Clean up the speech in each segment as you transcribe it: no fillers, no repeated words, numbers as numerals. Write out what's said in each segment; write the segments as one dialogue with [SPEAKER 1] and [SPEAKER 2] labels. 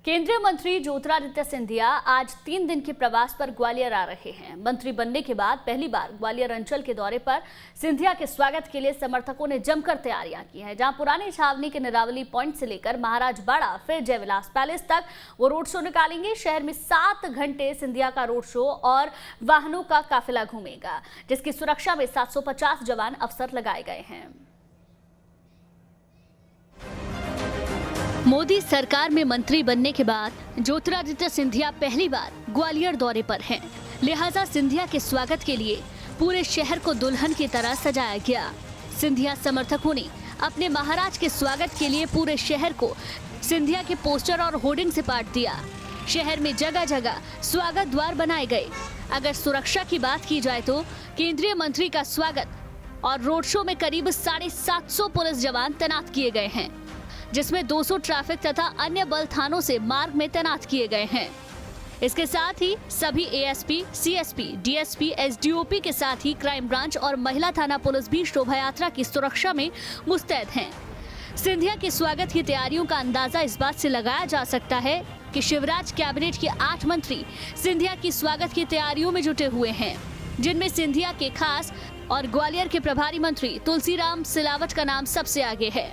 [SPEAKER 1] केंद्रीय मंत्री ज्योतिरादित्य सिंधिया आज 3 दिन के प्रवास पर ग्वालियर आ रहे हैं। मंत्री बनने के बाद पहली बार ग्वालियर अंचल के दौरे पर सिंधिया के स्वागत के लिए समर्थकों ने जमकर तैयारियां की हैं। जहां पुरानी छावनी के निरावली पॉइंट से लेकर महाराज बाड़ा फिर जयविलास पैलेस तक वो रोड शो निकालेंगे। शहर में 7 घंटे सिंधिया का रोड शो और वाहनों का काफिला घूमेगा, जिसकी सुरक्षा में 750 जवान अफसर लगाए गए हैं। मोदी सरकार में मंत्री बनने के बाद ज्योतिरादित्य सिंधिया पहली बार ग्वालियर दौरे पर हैं। लिहाजा सिंधिया के स्वागत के लिए पूरे शहर को दुल्हन की तरह सजाया गया। सिंधिया समर्थकों ने अपने महाराज के स्वागत के लिए पूरे शहर को सिंधिया के पोस्टर और होर्डिंग से पाट दिया। शहर में जगह जगह स्वागत द्वार बनाए गए। अगर सुरक्षा की बात की जाए तो केंद्रीय मंत्री का स्वागत और रोड शो में करीब 750 पुलिस जवान तैनात किए गए हैं, जिसमें 200 ट्रैफिक तथा अन्य बल थानों से मार्ग में तैनात किए गए हैं। इसके साथ ही सभी एएसपी, सीएसपी, डीएसपी, एसडीओपी के साथ ही क्राइम ब्रांच और महिला थाना पुलिस भी शोभा यात्रा की सुरक्षा में मुस्तैद हैं। सिंधिया के स्वागत की तैयारियों का अंदाजा इस बात से लगाया जा सकता है कि शिवराज कैबिनेट के 8 मंत्री सिंधिया की स्वागत की तैयारियों में जुटे हुए हैं, जिनमें सिंधिया के खास और ग्वालियर के प्रभारी मंत्री तुलसीराम सिलावट का नाम सबसे आगे है,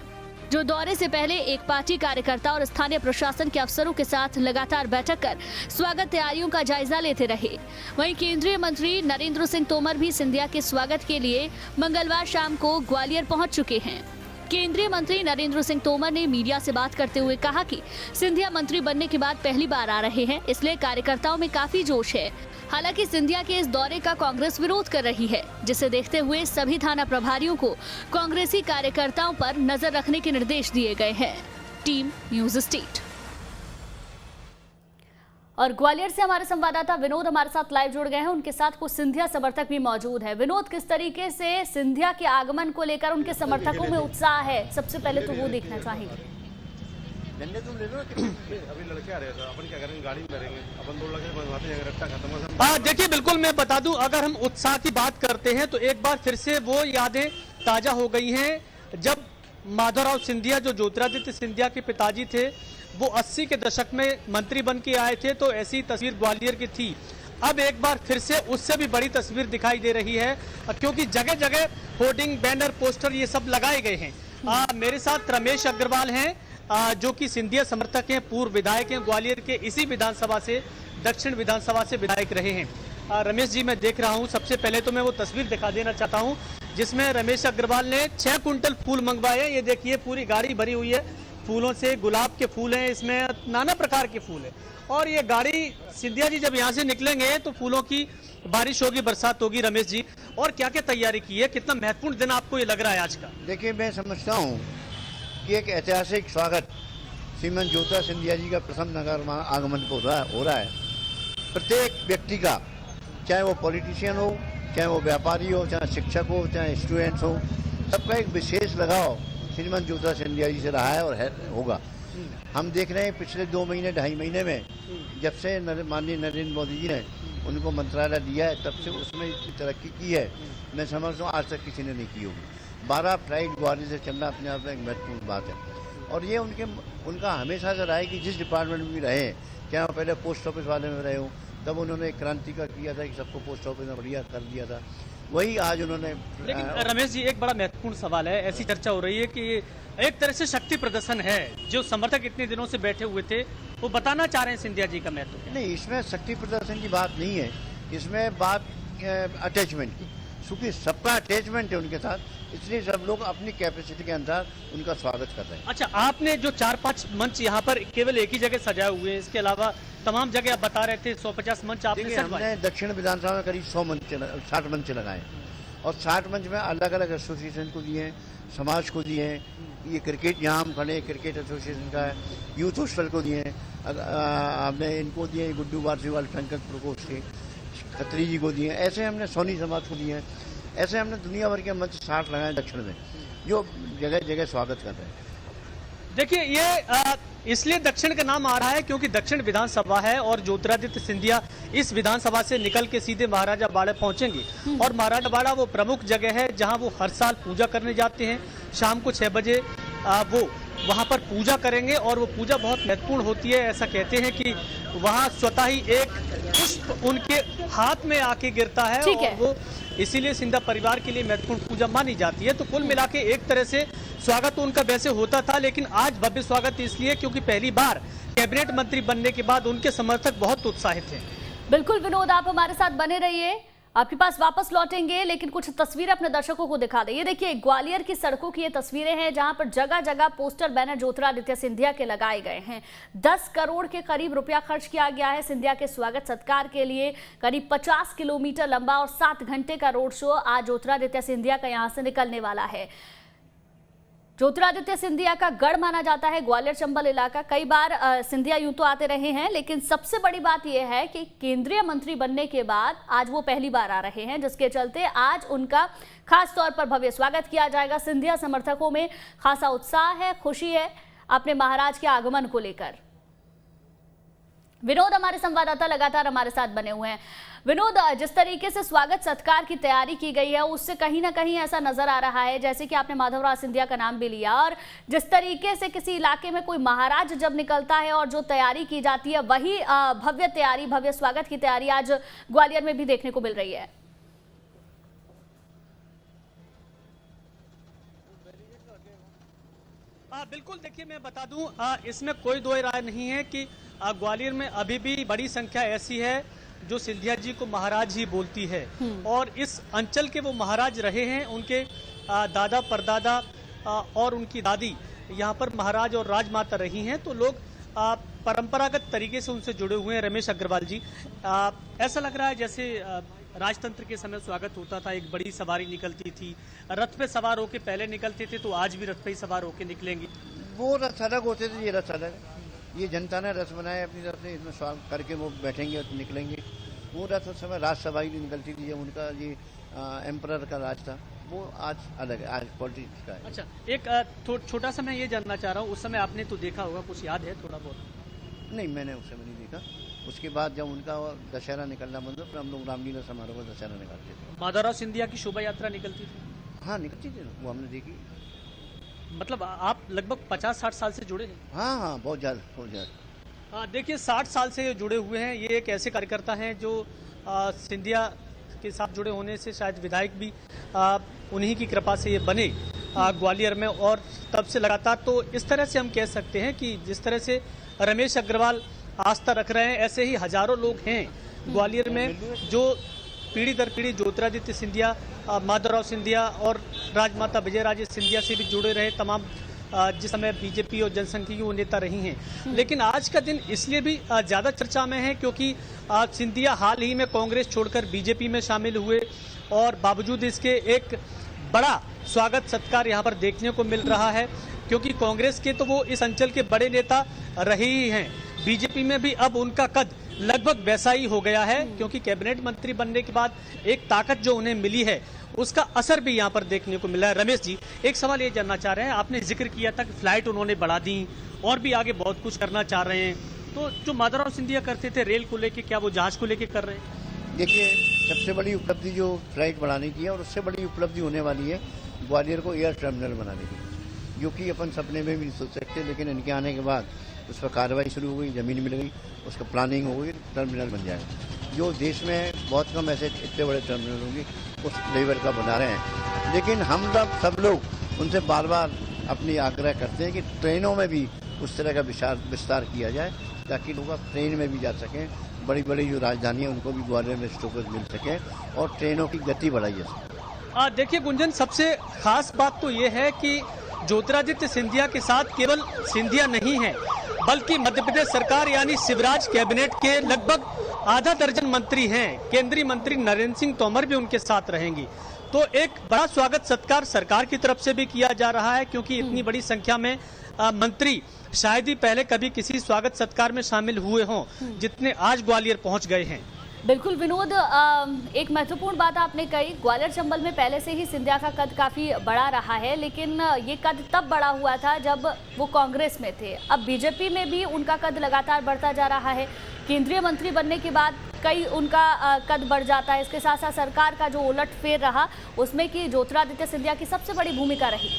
[SPEAKER 1] जो दौरे से पहले एक पार्टी कार्यकर्ता और स्थानीय प्रशासन के अफसरों के साथ लगातार बैठक कर स्वागत तैयारियों का जायजा लेते रहे। वहीं केंद्रीय मंत्री नरेंद्र सिंह तोमर भी सिंधिया के स्वागत के लिए मंगलवार शाम को ग्वालियर पहुंच चुके हैं। केंद्रीय मंत्री नरेंद्र सिंह तोमर ने मीडिया से बात करते हुए कहा कि सिंधिया मंत्री बनने के बाद पहली बार आ रहे हैं, इसलिए कार्यकर्ताओं में काफी जोश है। हालांकि सिंधिया के इस दौरे का कांग्रेस विरोध कर रही है, जिसे देखते हुए सभी थाना प्रभारियों को कांग्रेसी कार्यकर्ताओं पर नजर रखने के निर्देश दिए गए हैं। Team news state. और ग्वालियर से हमारे संवाददाता विनोद हमारे साथ लाइव जुड़ गए हैं। उनके साथ कुछ सिंधिया समर्थक भी मौजूद है। विनोद, किस तरीके से सिंधिया के आगमन को लेकर उनके समर्थकों में उत्साह है, सबसे पहले तो वो देखना चाहेंगे।
[SPEAKER 2] अभी लड़के आ रहे थे, अपन क्या करेंगे, गाड़ी में रहेंगे, अपन 2 लड़के बनवाते हैं, रट्टा खत्म।
[SPEAKER 3] देखिए, बिल्कुल मैं बता दूं, अगर हम उत्साह की बात करते हैं तो एक बार फिर से वो यादें ताजा हो गई हैं जब माधवराव सिंधिया, जो ज्योतिरादित्य सिंधिया के पिताजी थे, वो 80 के दशक में मंत्री बन के आए थे, तो ऐसी तस्वीर ग्वालियर की थी। अब एक बार फिर से उससे भी बड़ी तस्वीर दिखाई दे रही है, क्योंकि जगह जगह होर्डिंग, बैनर, पोस्टर ये सब लगाए गए हैं। मेरे साथ रमेश अग्रवाल हैं, जो कि सिंधिया समर्थक हैं, पूर्व विधायक हैं, ग्वालियर के इसी विधानसभा से, दक्षिण विधानसभा से विधायक रहे हैं। रमेश जी, मैं देख रहा हूं, सबसे पहले तो मैं वो तस्वीर दिखा देना चाहता हूं जिसमें रमेश अग्रवाल ने 6 कुंटल फूल मंगवाए। ये देखिए, पूरी गाड़ी भरी हुई है फूलों से। गुलाब के फूल हैं, इसमें नाना प्रकार के फूल है। और ये गाड़ी सिंधिया जी जब यहाँ से निकलेंगे तो फूलों की बारिश होगी, बरसात होगी। रमेश जी, और क्या क्या तैयारी की है, कितना महत्वपूर्ण दिन आपको ये लग रहा है आज का?
[SPEAKER 4] देखिए, मैं समझता हूँ कि एक ऐतिहासिक स्वागत श्रीमान ज्योतिरादित्य सिंधिया जी का प्रथम नगर आगमन हो रहा है। प्रत्येक व्यक्ति का, चाहे वो पॉलिटिशियन हो, चाहे वो व्यापारी हो, चाहे शिक्षक हो, चाहे स्टूडेंट्स हो, सबका एक विशेष लगाव श्रीमान ज्योतिरादित्य सिंधिया जी से रहा है और होगा। हम देख रहे हैं पिछले 2 महीने 2.5 महीने में, जब से माननीय नरेंद्र मोदी जी ने उनको मंत्रालय दिया है, तब से उसमें इतनी तरक्की की है, मैं समझता हूँ आज तक किसी ने नहीं की होगी। 12 फ्लाइट ग्वालियर से चलना अपने आप में एक महत्वपूर्ण बात है। और ये उनका हमेशा से रहा है कि जिस डिपार्टमेंट में भी रहे, चाहे वो पहले पोस्ट ऑफिस वाले में रहे हो, तब उन्होंने एक क्रांति का किया था कि सबको पोस्ट ऑफिस में बढ़िया कर दिया था। वही आज उन्होंने।
[SPEAKER 3] लेकिन रमेश जी, एक बड़ा महत्वपूर्ण सवाल है, ऐसी चर्चा हो रही है कि एक तरह से शक्ति प्रदर्शन है। जो समर्थक इतने दिनों से बैठे हुए थे वो बताना चाह रहे हैं सिंधिया जी का महत्व।
[SPEAKER 4] नहीं, इसमें शक्ति प्रदर्शन की बात नहीं है, इसमें बात अटैचमेंट की। क्योंकि सबका अटैचमेंट है उनके साथ, इसलिए सब लोग अपनी कैपेसिटी के अनुसार उनका स्वागत कर रहे हैं।
[SPEAKER 3] अच्छा, आपने जो 4-5 मंच यहाँ पर केवल एक ही जगह सजाए हुए हैं, इसके अलावा तमाम जगह आप बता रहे थे 150 मंच आपने
[SPEAKER 4] हमने दक्षिण विधानसभा में करीब 60 मंच लगाए, और 60 मंच में अलग अलग एसोसिएशन को दिए हैं, समाज को दिए हैं। ये क्रिकेट, यहाँ हम खड़े क्रिकेट एसोसिएशन का है, यूथ हॉस्टल को दिए हैं, हमने इनको दिए, गुड्डू बारसीवाल शंकर प्रकोष्ठ के, खत्री जी को दिए, ऐसे हमने सोनी समाज को दिए हैं। ऐसे हमने दुनिया भर के मंच 60 लगाए दक्षिण में, जो जगह जगह स्वागत कर रहे हैं।
[SPEAKER 3] देखिए, ये इसलिए दक्षिण का नाम आ रहा है क्योंकि दक्षिण विधानसभा है और ज्योतिरादित्य सिंधिया इस विधानसभा से निकल के सीधे महाराजा बाड़ा पहुंचेंगे। और महाराजा बाड़ा वो प्रमुख जगह है जहां वो हर साल पूजा करने जाते हैं। शाम को 6 बजे वो वहां पर पूजा करेंगे और वो पूजा बहुत महत्वपूर्ण होती है। ऐसा कहते हैं कि वहां स्वतः ही एक पुष्प उनके हाथ में आके गिरता है और वो इसीलिए सिंधिया परिवार के लिए महत्वपूर्ण पूजा मानी जाती है। तो कुल मिला के एक तरह से स्वागत तो उनका वैसे होता था, लेकिन आज भव्य स्वागत इसलिए क्योंकि पहली बार कैबिनेट मंत्री बनने के बाद उनके समर्थक बहुत उत्साहित हैं।
[SPEAKER 1] बिल्कुल विनोद, आप हमारे साथ बने रहिए, आपके पास वापस लौटेंगे, लेकिन कुछ तस्वीरें अपने दर्शकों को दिखा दें। ये देखिए, ग्वालियर की सड़कों की ये तस्वीरें हैं जहां पर जगह जगह पोस्टर बैनर ज्योतिरादित्य सिंधिया के लगाए गए हैं। 10 करोड़ के करीब रुपया खर्च किया गया है सिंधिया के स्वागत सत्कार के लिए। करीब 50 किलोमीटर लंबा और 7 घंटे का रोड शो आज ज्योतिरादित्य सिंधिया का यहां से निकलने वाला है। ज्योतिरादित्य सिंधिया का गढ़ माना जाता है ग्वालियर चंबल इलाका। कई बार सिंधिया यूं तो आते रहे हैं, लेकिन सबसे बड़ी बात यह है कि केंद्रीय मंत्री बनने के बाद आज वो पहली बार आ रहे हैं, जिसके चलते आज उनका खास तौर पर भव्य स्वागत किया जाएगा। सिंधिया समर्थकों में खासा उत्साह है, खुशी है अपने महाराज के आगमन को लेकर। विनोद, हमारे संवाददाता लगातार हमारे साथ बने हुए हैं। विनोद, जिस तरीके से स्वागत सत्कार की तैयारी की गई है उससे कहीं ना कहीं ऐसा नजर आ रहा है जैसे कि आपने माधवराव सिंधिया का नाम भी लिया, और जिस तरीके से किसी इलाके में कोई महाराज जब निकलता है और जो तैयारी की जाती है वही भव्य तैयारी, भव्य स्वागत की तैयारी आज ग्वालियर में भी देखने को मिल रही है।
[SPEAKER 3] बिल्कुल, देखिए मैं बता दूं, इसमें कोई दो राय नहीं है कि ग्वालियर में अभी भी बड़ी संख्या ऐसी है जो सिंधिया जी को महाराज ही बोलती है, और इस अंचल के वो महाराज रहे हैं। उनके दादा परदादा और उनकी दादी यहाँ पर महाराज और राजमाता रही हैं, तो लोग परंपरागत तरीके से उनसे जुड़े हुए हैं। रमेश अग्रवाल जी, ऐसा लग रहा है जैसे राजतंत्र के समय स्वागत होता था, एक बड़ी सवारी निकलती थी, रथ पे सवार होके पहले निकलते थे, तो आज भी रथ पे ही सवार होके निकलेंगे।
[SPEAKER 4] वो रथ अलग होते थे, ये रथ अलग, ये जनता ने रथ बनाया अपनी तरफ से, इसमें स्वागत करके वो बैठेंगे और निकलेंगे। वो रथ उस समय राजसभा ही निकलती थी, जब उनका ये एम्परर का राज था, वो आज अलग है, आज पॉलिटिक्स का है।
[SPEAKER 3] अच्छा, एक छोटा सा मैं ये जानना चाह रहा हूँ, उस समय आपने तो देखा होगा, कुछ याद है थोड़ा बहुत?
[SPEAKER 4] नहीं, मैंने उस समय नहीं देखा। उसके बाद जब उनका दशहरा निकलना बंद हुआ, फिर हम लोग रामलीला समारोह में दशहरा निकालते थे।
[SPEAKER 3] माधवराव सिंधिया की शोभा यात्रा निकलती थी?
[SPEAKER 4] हाँ, निकलती थी, वो हमने देखी।
[SPEAKER 3] मतलब आप लगभग 50-60 साल से जुड़े हैं?
[SPEAKER 4] हाँ हाँ, बहुत ज़्यादा, बहुत ज़्यादा।
[SPEAKER 3] देखिए, 60 साल से जुड़े हुए हैं। ये एक ऐसे कार्यकर्ता हैं जो सिंधिया के साथ जुड़े होने से शायद विधायक भी उन्हीं की कृपा से ये बने ग्वालियर में, और तब से लगातार। तो इस तरह से हम कह सकते हैं कि जिस तरह से रमेश अग्रवाल आस्था रख रहे हैं, ऐसे ही हजारों लोग हैं ग्वालियर में जो पीढ़ी दर पीढ़ी ज्योतिरादित्य सिंधिया, माधवराव सिंधिया और राजमाता विजयराजे सिंधिया से भी जुड़े रहे। तमाम जिस समय बीजेपी और जनसंघ की वो नेता रही हैं, लेकिन आज का दिन इसलिए भी ज़्यादा चर्चा में है क्योंकि सिंधिया हाल ही में कांग्रेस छोड़कर बीजेपी में शामिल हुए, और बावजूद इसके एक बड़ा स्वागत सत्कार यहाँ पर देखने को मिल रहा है, क्योंकि कांग्रेस के तो वो इस अंचल के बड़े नेता रहे ही हैं। बीजेपी में भी अब उनका कद लगभग वैसा ही हो गया है, क्योंकि कैबिनेट मंत्री बनने के बाद एक ताकत जो उन्हें मिली है उसका असर भी यहाँ पर देखने को मिला है। रमेश जी, एक सवाल ये जानना चाह रहे हैं, आपने जिक्र किया था कि फ्लाइट उन्होंने बढ़ा दी और भी आगे बहुत कुछ करना चाह रहे हैं, तो जो माधवराव सिंधिया करते थे रेल को लेके, क्या वो जहाज को लेके कर रहे हैं?
[SPEAKER 4] देखिए, सबसे बड़ी उपलब्धि जो फ्लाइट बढ़ाने की है, और उससे बड़ी उपलब्धि होने वाली है ग्वालियर को एयर टर्मिनल बनाने की, जो कि अपन सपने में भी नहीं सोच सकते, लेकिन इनके आने के बाद उस पर कार्रवाई शुरू हो गई, ज़मीन मिल गई, उसका प्लानिंग हो गई, टर्मिनल बन जाएगा। जो देश में बहुत कम ऐसे इतने बड़े टर्मिनल होंगे, उस लेवल का बना रहे हैं। लेकिन हम सब लोग उनसे बार बार अपनी आग्रह करते हैं कि ट्रेनों में भी उस तरह का विस्तार किया जाए, ताकि लोग अब ट्रेन में भी जा सकें, बड़ी बड़ी जो राजधानी है उनको भी ग्वालियर में स्टॉपेज मिल सके और ट्रेनों की गति बढ़ाई जा सके।
[SPEAKER 3] देखिए गुंजन, सबसे खास बात तो ये है कि ज्योतिरादित्य सिंधिया के साथ केवल सिंधिया नहीं है, बल्कि मध्य प्रदेश सरकार यानी शिवराज कैबिनेट के लगभग आधा दर्जन मंत्री हैं। केंद्रीय मंत्री नरेंद्र सिंह तोमर भी उनके साथ रहेंगी। तो एक बड़ा स्वागत सत्कार सरकार की तरफ से भी किया जा रहा है, क्योंकि इतनी बड़ी संख्या में मंत्री शायद ही पहले कभी किसी स्वागत सत्कार में शामिल हुए हों जितने आज ग्वालियर पहुंच गए हैं।
[SPEAKER 1] बिल्कुल विनोद, एक महत्वपूर्ण बात आपने कही, ग्वालियर चंबल में पहले से ही सिंधिया का कद काफ़ी बड़ा रहा है, लेकिन ये कद तब बड़ा हुआ था जब वो कांग्रेस में थे। अब बीजेपी में भी उनका कद लगातार बढ़ता जा रहा है। केंद्रीय मंत्री बनने के बाद कई उनका कद बढ़ जाता है। इसके साथ साथ सरकार का जो उलटफेर रहा उसमें कि ज्योतिरादित्य सिंधिया की सबसे बड़ी भूमिका रही।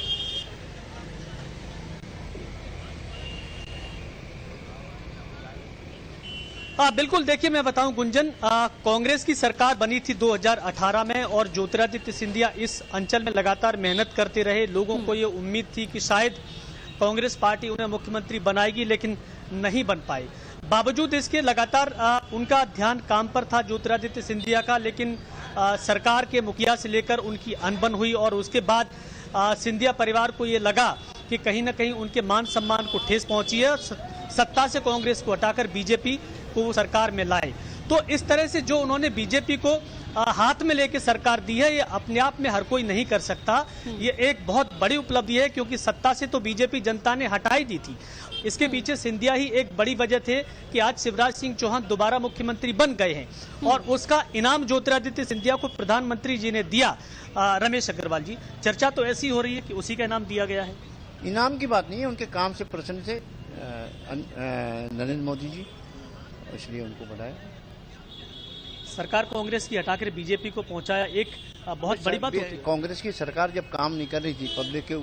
[SPEAKER 3] बिल्कुल, देखिए मैं बताऊं गुंजन, कांग्रेस की सरकार बनी थी 2018 में और ज्योतिरादित्य सिंधिया इस अंचल में लगातार मेहनत करते रहे। लोगों को ये उम्मीद थी कि शायद कांग्रेस पार्टी उन्हें मुख्यमंत्री बनाएगी, लेकिन नहीं बन पाई। बावजूद इसके लगातार उनका ध्यान काम पर था ज्योतिरादित्य सिंधिया का, लेकिन सरकार के मुखिया से लेकर उनकी अनबन हुई और उसके बाद सिंधिया परिवार को ये लगा कि कहीं ना कहीं उनके मान सम्मान को ठेस पहुंची है। सत्ता से कांग्रेस को हटाकर बीजेपी को वो सरकार में लाए। तो इस तरह से जो उन्होंने बीजेपी को हाथ में लेके सरकार दी है, ये अपने आप में हर कोई नहीं कर सकता। ये एक बहुत बड़ी उपलब्धि है, क्योंकि सत्ता से तो बीजेपी जनता ने हटा ही दी थी। इसके पीछे सिंधिया ही एक बड़ी वजह थे कि आज शिवराज सिंह चौहान दोबारा मुख्यमंत्री बन गए हैं और उसका इनाम ज्योतिरादित्य सिंधिया को प्रधानमंत्री जी ने दिया। रमेश अग्रवाल जी, चर्चा तो ऐसी हो रही है कि उसी का इनाम दिया गया है।
[SPEAKER 4] इनाम की बात नहीं है, उनके काम से प्रसन्न थे नरेंद्र मोदी जी, इसलिए उनको बढ़ाया।
[SPEAKER 3] सरकार कांग्रेस की हटाकर बीजेपी को पहुंचाया, एक बहुत बड़ी बात होती है।
[SPEAKER 4] कांग्रेस की सरकार जब काम नहीं कर रही थी, पब्लिक के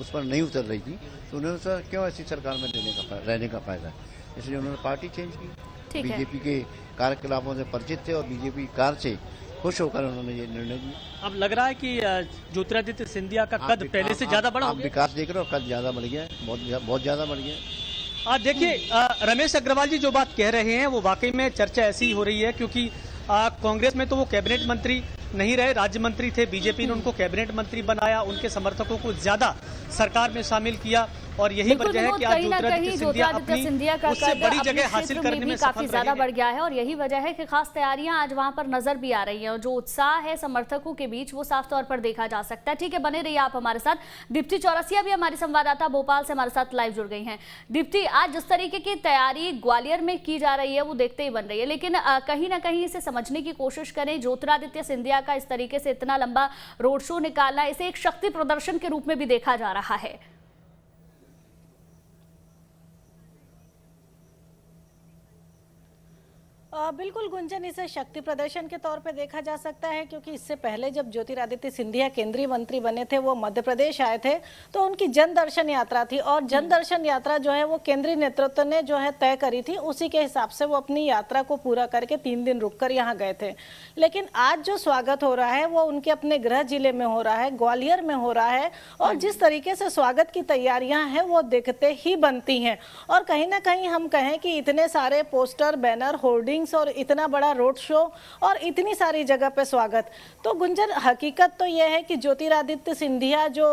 [SPEAKER 4] उस पर नहीं उतर रही थी, तो उन्होंने सोचा क्यों ऐसी सरकार में रहने का फायदा है, इसलिए उन्होंने पार्टी चेंज की। बीजेपी के कार्यकलापों से परिचित थे और बीजेपी कार से खुश होकर उन्होंने ये निर्णय लिया।
[SPEAKER 3] अब लग रहा है कि ज्योतिरादित्य सिंधिया का कद पहले से ज्यादा बड़ा हो गया।
[SPEAKER 4] विकास देख रहे हो, कद ज्यादा बढ़ गया है, बहुत ज्यादा बढ़ गया है।
[SPEAKER 3] देखिए रमेश अग्रवाल जी जो बात कह रहे हैं वो वाकई में चर्चा ऐसी ही हो रही है, क्योंकि कांग्रेस में तो वो कैबिनेट मंत्री नहीं रहे, राज्य मंत्री थे। बीजेपी ने उनको कैबिनेट मंत्री बनाया, उनके समर्थकों को ज्यादा सरकार में शामिल किया और यही वजह है कि आज ज्योतिरादित्य सिंधिया अपनी उससे बड़ी जगह हासिल करने में
[SPEAKER 1] काफी ज्यादा बढ़ गया है और यही वजह है कि खास तैयारियां आज वहां पर नजर भी आ रही हैं और जो उत्साह है समर्थकों के बीच वो साफ तौर पर देखा जा सकता है। ठीक है, बने रहिए आप हमारे साथ। दीप्ति चौरसिया भी हमारी संवाददाता भोपाल से हमारे साथ लाइव जुड़ गई हैं। दीप्ति, आज जिस तरीके की तैयारी ग्वालियर में की जा रही है वो देखते ही बन रही है, लेकिन कहीं ना कहीं इसे समझने की कोशिश करें, ज्योतिरादित्य सिंधिया का इस तरीके से इतना लंबा रोड शो निकालना, इसे एक शक्ति प्रदर्शन के रूप में भी देखा जा रहा है।
[SPEAKER 5] बिल्कुल गुंजन, इसे शक्ति प्रदर्शन के तौर पे देखा जा सकता है, क्योंकि इससे पहले जब ज्योतिरादित्य सिंधिया केंद्रीय मंत्री बने थे, वो मध्य प्रदेश आए थे, तो उनकी जन दर्शन यात्रा थी और जन दर्शन यात्रा जो है वो केंद्रीय नेतृत्व ने जो है तय करी थी। उसी के हिसाब से वो अपनी यात्रा को पूरा करके 3 दिन रुककर यहाँ गए थे। लेकिन आज जो स्वागत हो रहा है वो उनके अपने गृह जिले में हो रहा है, ग्वालियर में हो रहा है और जिस तरीके से स्वागत की तैयारियां हैं वो देखते ही बनती हैं। और कहीं ना कहीं हम कहें कि इतने सारे पोस्टर, बैनर, होर्डिंग और इतना बड़ा रोड शो और इतनी सारी जगह पे स्वागत, तो गुंजन हकीकत तो यह है कि ज्योतिरादित्य सिंधिया जो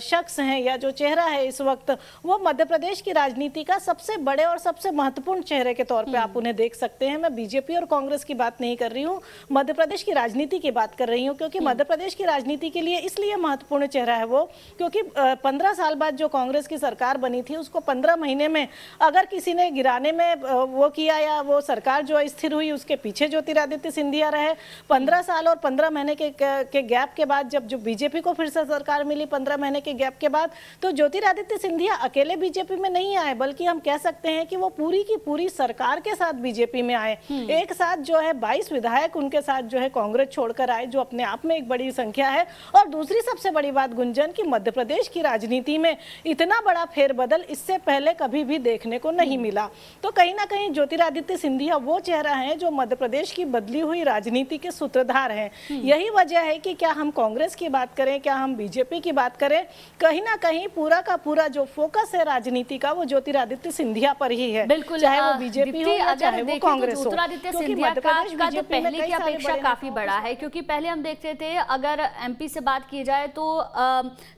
[SPEAKER 5] शख्स हैं या जो चेहरा है इस वक्त, वो मध्य प्रदेश की राजनीति का सबसे बड़े और सबसे महत्वपूर्ण चेहरे के तौर पे आप उन्हें देख सकते हैं। मैं बीजेपी और कांग्रेस की बात नहीं कर रही हूँ, मध्य प्रदेश की राजनीति की बात कर रही हूँ, क्योंकि मध्य प्रदेश की राजनीति के लिए इसलिए महत्वपूर्ण चेहरा है वो, क्योंकि 15 साल बाद जो कांग्रेस की सरकार बनी थी उसको 15 महीने में अगर किसी ने गिराने में वो किया या वो सरकार जो स्थिर हुई उसके पीछे ज्योतिरादित्य सिंधिया रहे। 15 साल और 15 महीने के गैप के बाद जब जो बीजेपी को फिर से सरकार मिली 15 महीने के गैप के बाद, तो ज्योतिरादित्य सिंधिया अकेले बीजेपी में नहीं आए, बल्कि हम कह सकते हैं कि वो पूरी की पूरी सरकार के साथ बीजेपी में आए। एक साथ जो है 22 विधायक उनके साथ जो है कांग्रेस छोड़कर आए, जो अपने आप में एक बड़ी संख्या है। और दूसरी सबसे बड़ी बात गुंजन की मध्य प्रदेश की राजनीति में इतना बड़ा फेरबदल इससे पहले कभी भी देखने को नहीं मिला। तो कहीं ना कहीं ज्योतिरादित्य सिंधिया वो चेहरा है जो मध्य प्रदेश की बदली हुई राजनीति के सूत्रधार हैं। यही वजह है कि क्या हम कांग्रेस की बात करें, क्या हम बीजेपी की बात करें, कहीं ना कहीं पूरा का पूरा जो फोकस है राजनीति का वो ज्योतिरादित्य सिंधिया पर ही है।
[SPEAKER 1] बिल्कुल,
[SPEAKER 5] चाहे वो बीजेपी हो या चाहे वो कांग्रेस हो।
[SPEAKER 1] ज्योतिरादित्य सिंधिया का कद पहले की अपेक्षा काफी बड़ा है, क्योंकि पहले हम देखते थे अगर एमपी से बात की जाए तो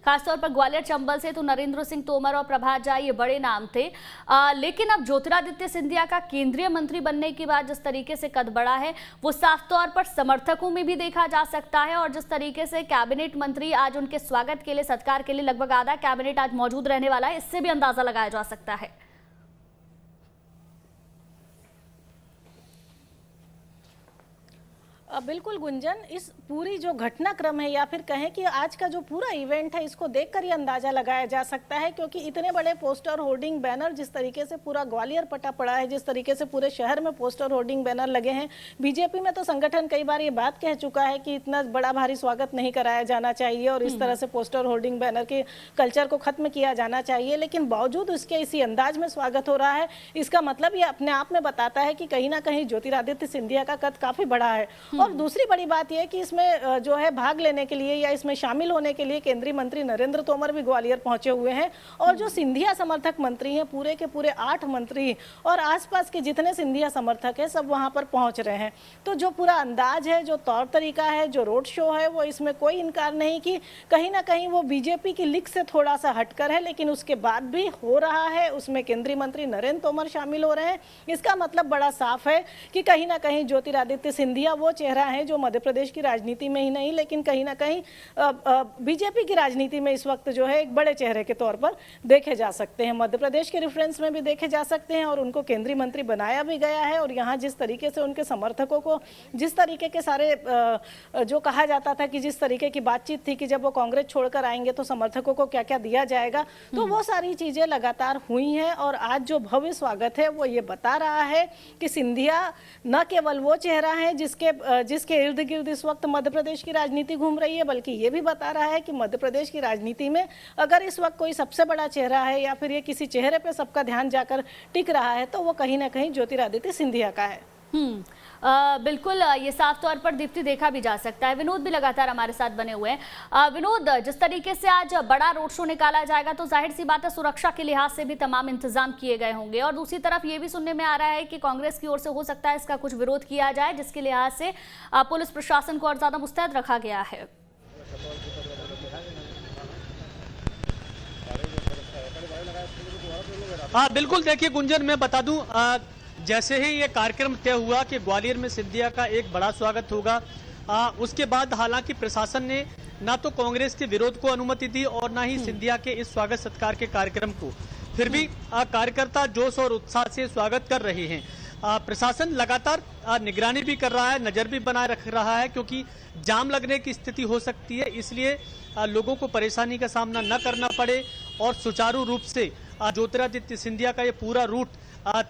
[SPEAKER 1] खासतौर पर ग्वालियर चंबल से तो नरेंद्र सिंह तोमर और प्रभात झा ये बड़े नाम थे, लेकिन अब ज्योतिरादित्य सिंधिया का केंद्रीय मंत्री बनने के बाद जिस तरीके से कद बढ़ा है वो साफ तौर पर समर्थकों में भी देखा जा सकता है। और जिस तरीके से कैबिनेट मंत्री आज उनके स्वागत के लिए, सत्कार के लिए लगभग आधा कैबिनेट आज मौजूद रहने वाला है, इससे भी अंदाजा लगाया जा सकता है।
[SPEAKER 5] बिल्कुल गुंजन, इस पूरी जो घटनाक्रम है या फिर कहें कि आज का जो पूरा इवेंट है, इसको देखकर ये अंदाजा लगाया जा सकता है, क्योंकि इतने बड़े पोस्टर, होर्डिंग, बैनर जिस तरीके से पूरा ग्वालियर पटा पड़ा है, जिस तरीके से पूरे शहर में पोस्टर, होर्डिंग, बैनर लगे हैं। बीजेपी में तो संगठन कई बार ये बात कह चुका है कि इतना बड़ा भारी स्वागत नहीं कराया जाना चाहिए और इस तरह से पोस्टर, होर्डिंग, बैनर के कल्चर को खत्म किया जाना चाहिए, लेकिन बावजूद उसके इसी अंदाज में स्वागत हो रहा है। इसका मतलब ये अपने आप में बताता है कि कहीं ना कहीं ज्योतिरादित्य सिंधिया का कद काफी बड़ा है। और दूसरी बड़ी बात यह है कि इसमें जो है भाग लेने के लिए या इसमें शामिल होने के लिए केंद्रीय मंत्री नरेंद्र तोमर भी ग्वालियर पहुंचे हुए हैं, और जो सिंधिया समर्थक मंत्री हैं, पूरे के पूरे 8 मंत्री और आसपास के जितने सिंधिया समर्थक हैं, सब वहां पर पहुंच रहे हैं। तो जो पूरा अंदाज है, जो तौर तरीका है, जो रोड शो है, वो इसमें कोई इनकार नहीं कि कहीं ना कहीं वो बीजेपी की लिख से थोड़ा सा हटकर है, लेकिन उसके बाद भी हो रहा है। उसमें केंद्रीय मंत्री नरेंद्र तोमर शामिल हो रहे हैं। इसका मतलब बड़ा साफ है कि कहीं ना कहीं ज्योतिरादित्य सिंधिया वो चेहरा है जो मध्य प्रदेश की राजनीति में ही नहीं, लेकिन कहीं ना कहीं बीजेपी की राजनीति में इस वक्त जो है एक बड़े चेहरे के तौर पर देखे जा सकते हैं। मध्य प्रदेश के रेफरेंस में भी देखे जा सकते हैं और उनको केंद्रीय मंत्री बनाया भी गया है। और यहाँ जिस तरीके से उनके समर्थकों को जिस तरीके के सारे जो कहा जाता था कि जिस तरीके की बातचीत थी कि जब वो कांग्रेस छोड़कर आएंगे तो समर्थकों को क्या क्या दिया जाएगा, तो वो सारी चीजें लगातार हुई हैं। और आज जो भव्य स्वागत है वो ये बता रहा है कि सिंधिया न केवल वो चेहरा है जिसके इर्द गिर्द इस वक्त मध्य प्रदेश की राजनीति घूम रही है, बल्कि ये भी बता रहा है कि मध्य प्रदेश की राजनीति में अगर इस वक्त कोई सबसे बड़ा चेहरा है या फिर ये किसी चेहरे पे सबका ध्यान जाकर टिक रहा है तो वो कहीं ना कहीं ज्योतिरादित्य सिंधिया का है।
[SPEAKER 1] बिल्कुल, ये साफ तौर पर दीप्ति देखा भी जा सकता है। विनोद भी लगातार हमारे साथ बने हुए हैं। विनोद, जिस तरीके से आज बड़ा रोड शो निकाला जाएगा तो जाहिर सी बात है सुरक्षा के लिहाज से भी तमाम इंतजाम किए गए होंगे, और दूसरी तरफ ये भी सुनने में आ रहा है कि कांग्रेस की ओर से हो सकता है इसका कुछ विरोध किया जाए, जिसके लिहाज से पुलिस प्रशासन को और ज्यादा मुस्तैद रखा गया है।
[SPEAKER 3] बिल्कुल, देखिए गुंजन, मैं बता दूं, जैसे ही ये कार्यक्रम तय हुआ कि ग्वालियर में सिंधिया का एक बड़ा स्वागत होगा, उसके बाद हालांकि प्रशासन ने ना तो कांग्रेस के विरोध को अनुमति दी और ना ही सिंधिया के इस स्वागत सत्कार के कार्यक्रम को। फिर भी कार्यकर्ता जोश और उत्साह से स्वागत कर रहे हैं। प्रशासन लगातार निगरानी भी कर रहा है, नजर भी बनाए रख रहा है, क्योंकि जाम लगने की स्थिति हो सकती है, इसलिए लोगों को परेशानी का सामना न करना पड़े और सुचारू रूप से ज्योतिरादित्य सिंधिया का ये पूरा रूट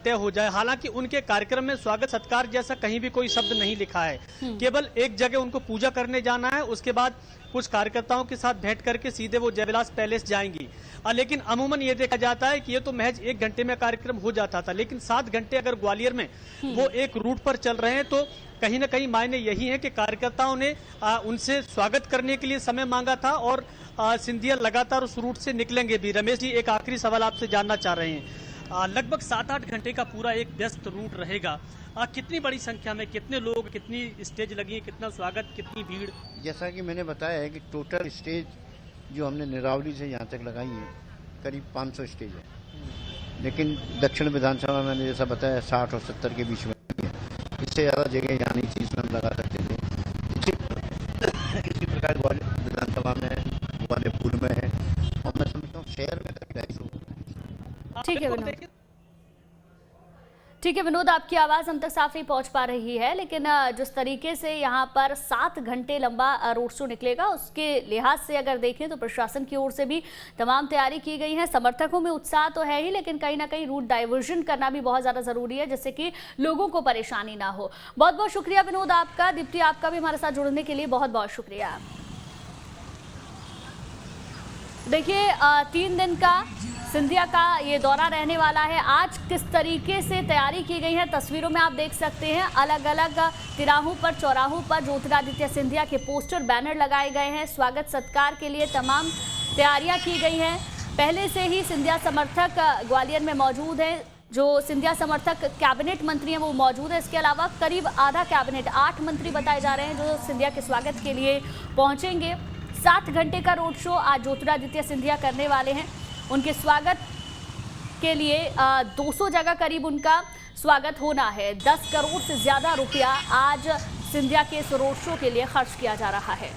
[SPEAKER 3] तय हो जाए। हालांकि उनके कार्यक्रम में स्वागत सत्कार जैसा कहीं भी कोई शब्द नहीं लिखा है, केवल एक जगह उनको पूजा करने जाना है, उसके बाद कुछ कार्यकर्ताओं के साथ भेंट करके सीधे वो जयविलास पैलेस जाएंगी। लेकिन अमूमन ये देखा जाता है कि ये तो महज 1 घंटे में कार्यक्रम हो जाता था, लेकिन 7 घंटे अगर ग्वालियर में वो एक रूट पर चल रहे हैं तो कहीं ना कहीं मायने यही है कि कार्यकर्ताओं ने उनसे स्वागत करने के लिए समय मांगा था और सिंधिया लगातार उस रूट से निकलेंगे भी। रमेश जी, एक आखिरी सवाल आपसे जानना चाह रहे हैं। लगभग 7-8 घंटे का पूरा एक व्यस्त रूट रहेगा, कितनी बड़ी संख्या में, कितने लोग, कितनी स्टेज लगी है, कितना स्वागत, कितनी भीड़?
[SPEAKER 4] जैसा कि मैंने बताया है कि टोटल स्टेज जो हमने निरावली से यहाँ तक लगाई है करीब 500 स्टेज है, लेकिन दक्षिण विधानसभा में जैसा बताया 60 और 70 के बीच में है। इससे ज़्यादा जगह यहाँ नहीं थी, इसमें हम लगा सकते थे। इसी प्रकार ग्वालियर विधानसभा में है, ग्वालियरपुर में है, और मैं समझता हूँ शहर में करीब 250।
[SPEAKER 1] ठीक है विनोद, आपकी आवाज हम तक साफ नहीं पहुंच पा रही है, लेकिन जिस तरीके से यहाँ पर 7 घंटे लंबा रोड शो निकलेगा उसके लिहाज से अगर देखें तो प्रशासन की ओर से भी तमाम तैयारी की गई है। समर्थकों में उत्साह तो है ही, लेकिन कहीं ना कहीं रूट डाइवर्जन करना भी बहुत ज्यादा जरूरी है, जिससे कि लोगों को परेशानी ना हो। बहुत बहुत शुक्रिया विनोद आपका। दीप्ति, आपका भी हमारे साथ जुड़ने के लिए बहुत बहुत शुक्रिया। देखिए, 3 दिन का सिंधिया का ये दौरा रहने वाला है। आज किस तरीके से तैयारी की गई है तस्वीरों में आप देख सकते हैं। अलग अलग तिराहों पर, चौराहों पर ज्योतिरादित्य सिंधिया के पोस्टर, बैनर लगाए गए हैं। स्वागत सत्कार के लिए तमाम तैयारियां की गई हैं। पहले से ही सिंधिया समर्थक ग्वालियर में मौजूद हैं। जो सिंधिया समर्थक कैबिनेट मंत्री हैं वो मौजूद है। इसके अलावा करीब आधा कैबिनेट, 8 मंत्री बताए जा रहे हैं जो सिंधिया के स्वागत के लिए पहुंचेंगे। 7 घंटे का रोड शो आज ज्योतिरादित्य सिंधिया करने वाले हैं। उनके स्वागत के लिए 200 जगह करीब उनका स्वागत होना है। 10 करोड़ से ज़्यादा रुपया आज सिंधिया के इस रोड शो के लिए खर्च किया जा रहा है।